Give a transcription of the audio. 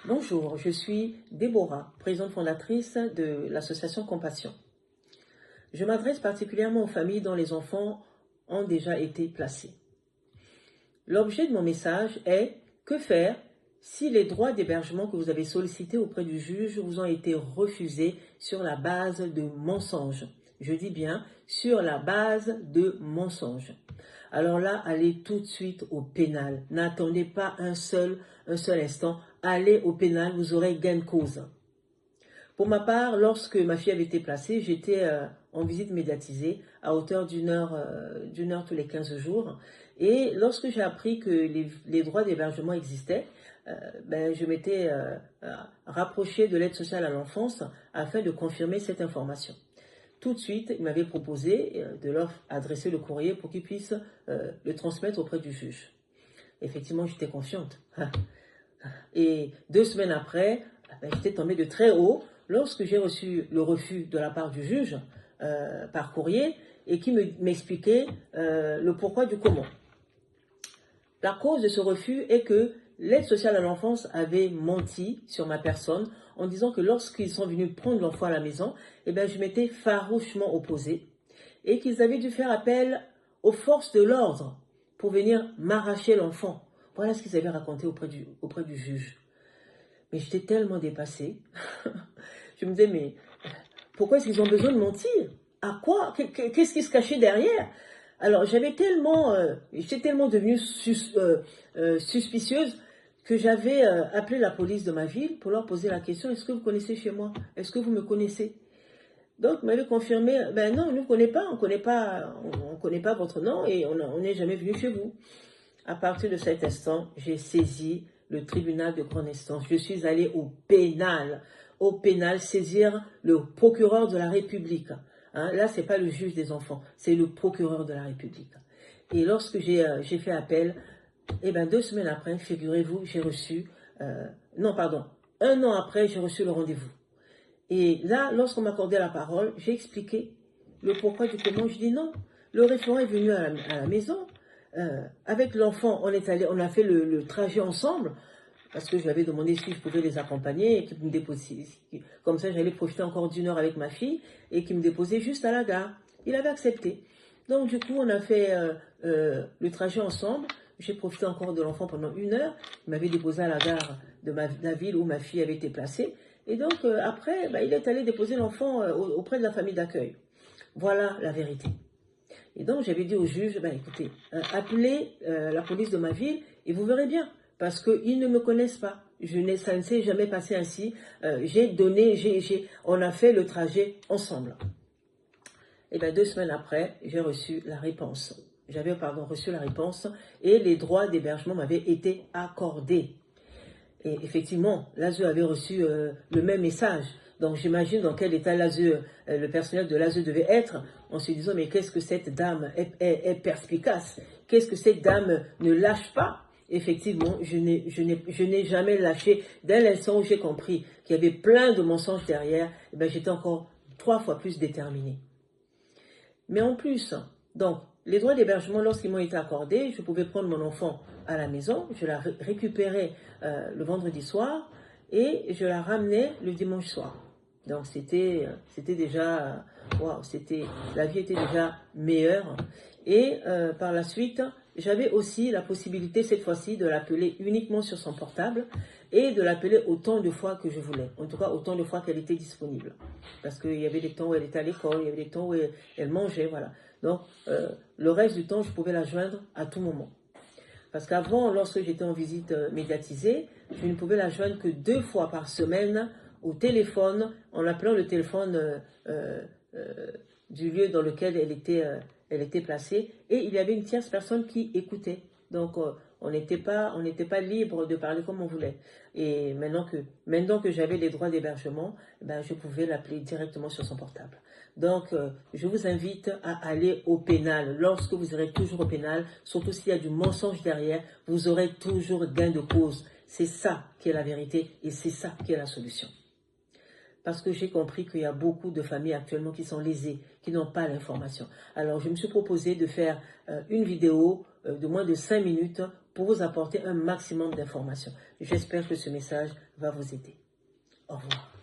Bonjour, je suis Déborah, présidente fondatrice de l'association Compassion. Je m'adresse particulièrement aux familles dont les enfants ont déjà été placés. L'objet de mon message est que faire si les droits d'hébergement que vous avez sollicités auprès du juge vous ont été refusés sur la base de mensonges. Je dis bien sur la base de mensonges. Alors là, allez tout de suite au pénal. N'attendez pas un seul instant. Allez au pénal, vous aurez gain de cause. Pour ma part, lorsque ma fille avait été placée, j'étais en visite médiatisée à hauteur d'une heure tous les 15 jours. Et lorsque j'ai appris que les droits d'hébergement existaient, je m'étais rapprochée de l'aide sociale à l'enfance afin de confirmer cette information. Tout de suite, il m'avait proposé de leur adresser le courrier pour qu'ils puissent le transmettre auprès du juge. Effectivement, j'étais confiante. Et 2 semaines après, j'étais tombée de très haut lorsque j'ai reçu le refus de la part du juge par courrier et qui m'expliquait le pourquoi du comment. La cause de ce refus est que l'aide sociale à l'enfance avait menti sur ma personne en disant que lorsqu'ils sont venus prendre l'enfant à la maison, je m'étais farouchement opposée et qu'ils avaient dû faire appel aux forces de l'ordre pour venir m'arracher l'enfant. Voilà ce qu'ils avaient raconté auprès du juge. Mais j'étais tellement dépassée. Je me disais, mais pourquoi est-ce qu'ils ont besoin de mentir? À quoi? Qu'est-ce qui se cachait derrière? Alors, j'étais tellement devenue suspicieuse que j'avais appelé la police de ma ville pour leur poser la question, est-ce que vous connaissez chez moi? Est-ce que vous me connaissez? Donc, ils m'avaient confirmé, non, on ne connaît pas, on connaît pas votre nom et on n'est jamais venu chez vous. À partir de cet instant, j'ai saisi le tribunal de grande instance. Je suis allée au pénal saisir le procureur de la République. Là, ce n'est pas le juge des enfants, c'est le procureur de la République. Et lorsque j'ai fait appel, 2 semaines après, figurez-vous, j'ai reçu, 1 an après, j'ai reçu le rendez-vous. Et là, lorsqu'on m'accordait la parole, j'ai expliqué le pourquoi du comment. Je dis non, le référent est venu à la maison. Avec l'enfant, on a fait le trajet ensemble, parce que je lui avais demandé si je pouvais les accompagner et qu'ils me déposaient. Comme ça, j'allais profiter encore d'1 heure avec ma fille et qu'il me déposait juste à la gare. Il avait accepté. Donc, du coup, on a fait le trajet ensemble. J'ai profité encore de l'enfant pendant 1 heure. Il m'avait déposé à la gare de la ville où ma fille avait été placée. Et donc, après, il est allé déposer l'enfant auprès de la famille d'accueil. Voilà la vérité. Et donc, j'avais dit au juge, écoutez, appelez la police de ma ville et vous verrez bien, parce qu'ils ne me connaissent pas. Ça ne s'est jamais passé ainsi. On a fait le trajet ensemble. Et 2 semaines après, j'ai reçu la réponse. J'avais reçu la réponse et les droits d'hébergement m'avaient été accordés. Et effectivement, l'ASE avait reçu le même message. Donc j'imagine dans quel état le personnel de l'ASE devait être, en se disant mais qu'est-ce que cette dame est perspicace, qu'est-ce que cette dame ne lâche pas. Effectivement, je n'ai jamais lâché. Dès l'instant où j'ai compris qu'il y avait plein de mensonges derrière, j'étais encore 3 fois plus déterminée. Mais en plus, donc, les droits d'hébergement, lorsqu'ils m'ont été accordés, je pouvais prendre mon enfant à la maison, je la récupérais le vendredi soir et je la ramenais le dimanche soir. Donc c'était déjà, la vie était déjà meilleure. Et par la suite, j'avais aussi la possibilité cette fois-ci de l'appeler uniquement sur son portable et de l'appeler autant de fois que je voulais. En tout cas, autant de fois qu'elle était disponible. Parce qu'il y avait des temps où elle était à l'école, il y avait des temps où elle mangeait, voilà. Donc, le reste du temps, je pouvais la joindre à tout moment. Parce qu'avant, lorsque j'étais en visite médiatisée, je ne pouvais la joindre que 2 fois par semaine au téléphone, en appelant le téléphone du lieu dans lequel elle était placée. Et il y avait une tierce personne qui écoutait. Donc, on n'était pas libre de parler comme on voulait. Et maintenant que j'avais les droits d'hébergement, je pouvais l'appeler directement sur son portable. Donc, je vous invite à aller au pénal. Lorsque vous irez toujours au pénal, surtout s'il y a du mensonge derrière, vous aurez toujours gain de cause. C'est ça qui est la vérité et c'est ça qui est la solution. Parce que j'ai compris qu'il y a beaucoup de familles actuellement qui sont lésées, qui n'ont pas l'information. Alors, je me suis proposé de faire une vidéo de moins de 5 minutes pour vous apporter un maximum d'informations. J'espère que ce message va vous aider. Au revoir.